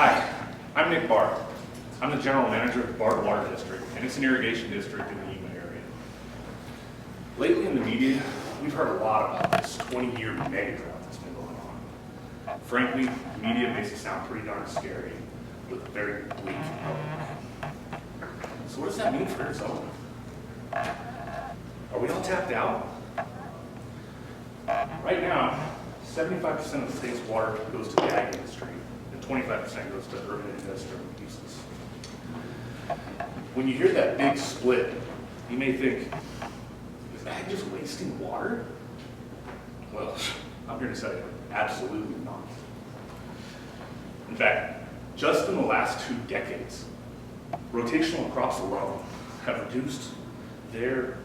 Hi, I'm Nick Barr. I'm the general manager of the Bahr-Water district, and it's an irrigation district in the Yuma area. Lately in the media, we've heard a lot about this 20-year mega drought that's been going on. Frankly, the media makes it sound pretty darn scary with a very bleak outlook. So what does that mean for Arizona? Are we all tapped out? Right now, 75% of the state's water goes to the ag industry, and 25% goes to urban and industrial uses. When you hear that big split, you may think, is ag just wasting water? Well, I'm here to tell you, absolutely not. In fact, just in the last 2 decades, rotational crops alone have reduced their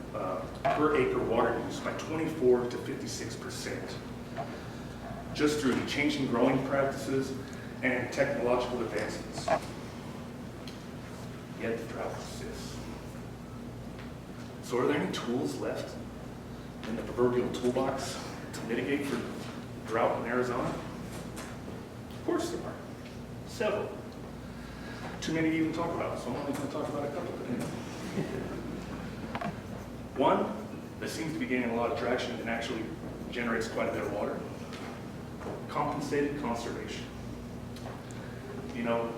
per acre water use by 24 to 56%, just through changing growing practices and technological advancements. Yet the drought persists. So are there any tools left in the proverbial toolbox to mitigate for drought in Arizona? Of course there are. Several. Too many to even talk about, so I'm only going to talk about a couple today. One that seems to be gaining a lot of traction and actually generates quite a bit of water: compensated conservation. You know,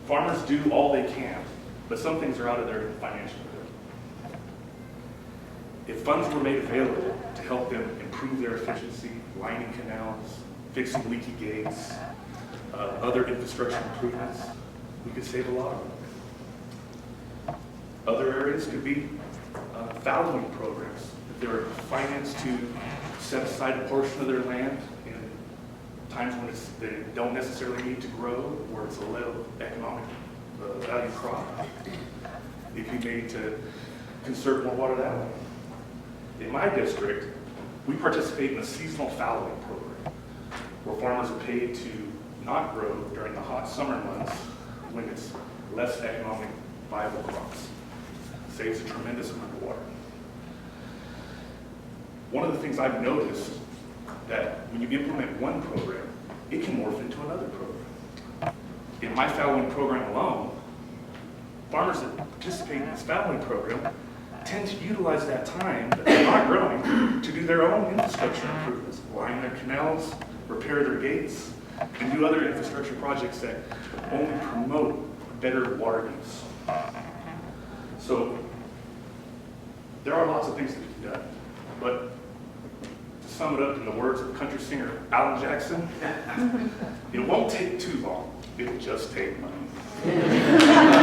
farmers do all they can, but some things are out of their financial ability. If funds were made available to help them improve their efficiency, lining canals, fixing leaky gates, other infrastructure improvements, we could save a lot of money. Other areas could be fallowing programs. If they're financed to set aside a portion of their land in times when they don't necessarily need to grow, or it's a low economic value crop, it could be made to conserve more water that way. In my district, we participate in a seasonal fallowing program where farmers are paid to not grow during the hot summer months when it's less economic viable crops. Saves a tremendous amount of water. One of the things I've noticed that when you implement one program, it can morph into another program. In my fallowing program alone, farmers that participate in this fallowing program tend to utilize that time that they're not growing to do their own infrastructure improvements, line their canals, repair their gates, and do other infrastructure projects that only promote better water use. So there are lots of things that can be done, but to sum it up in the words of country singer Alan Jackson, it won't take too long, it'll just take money.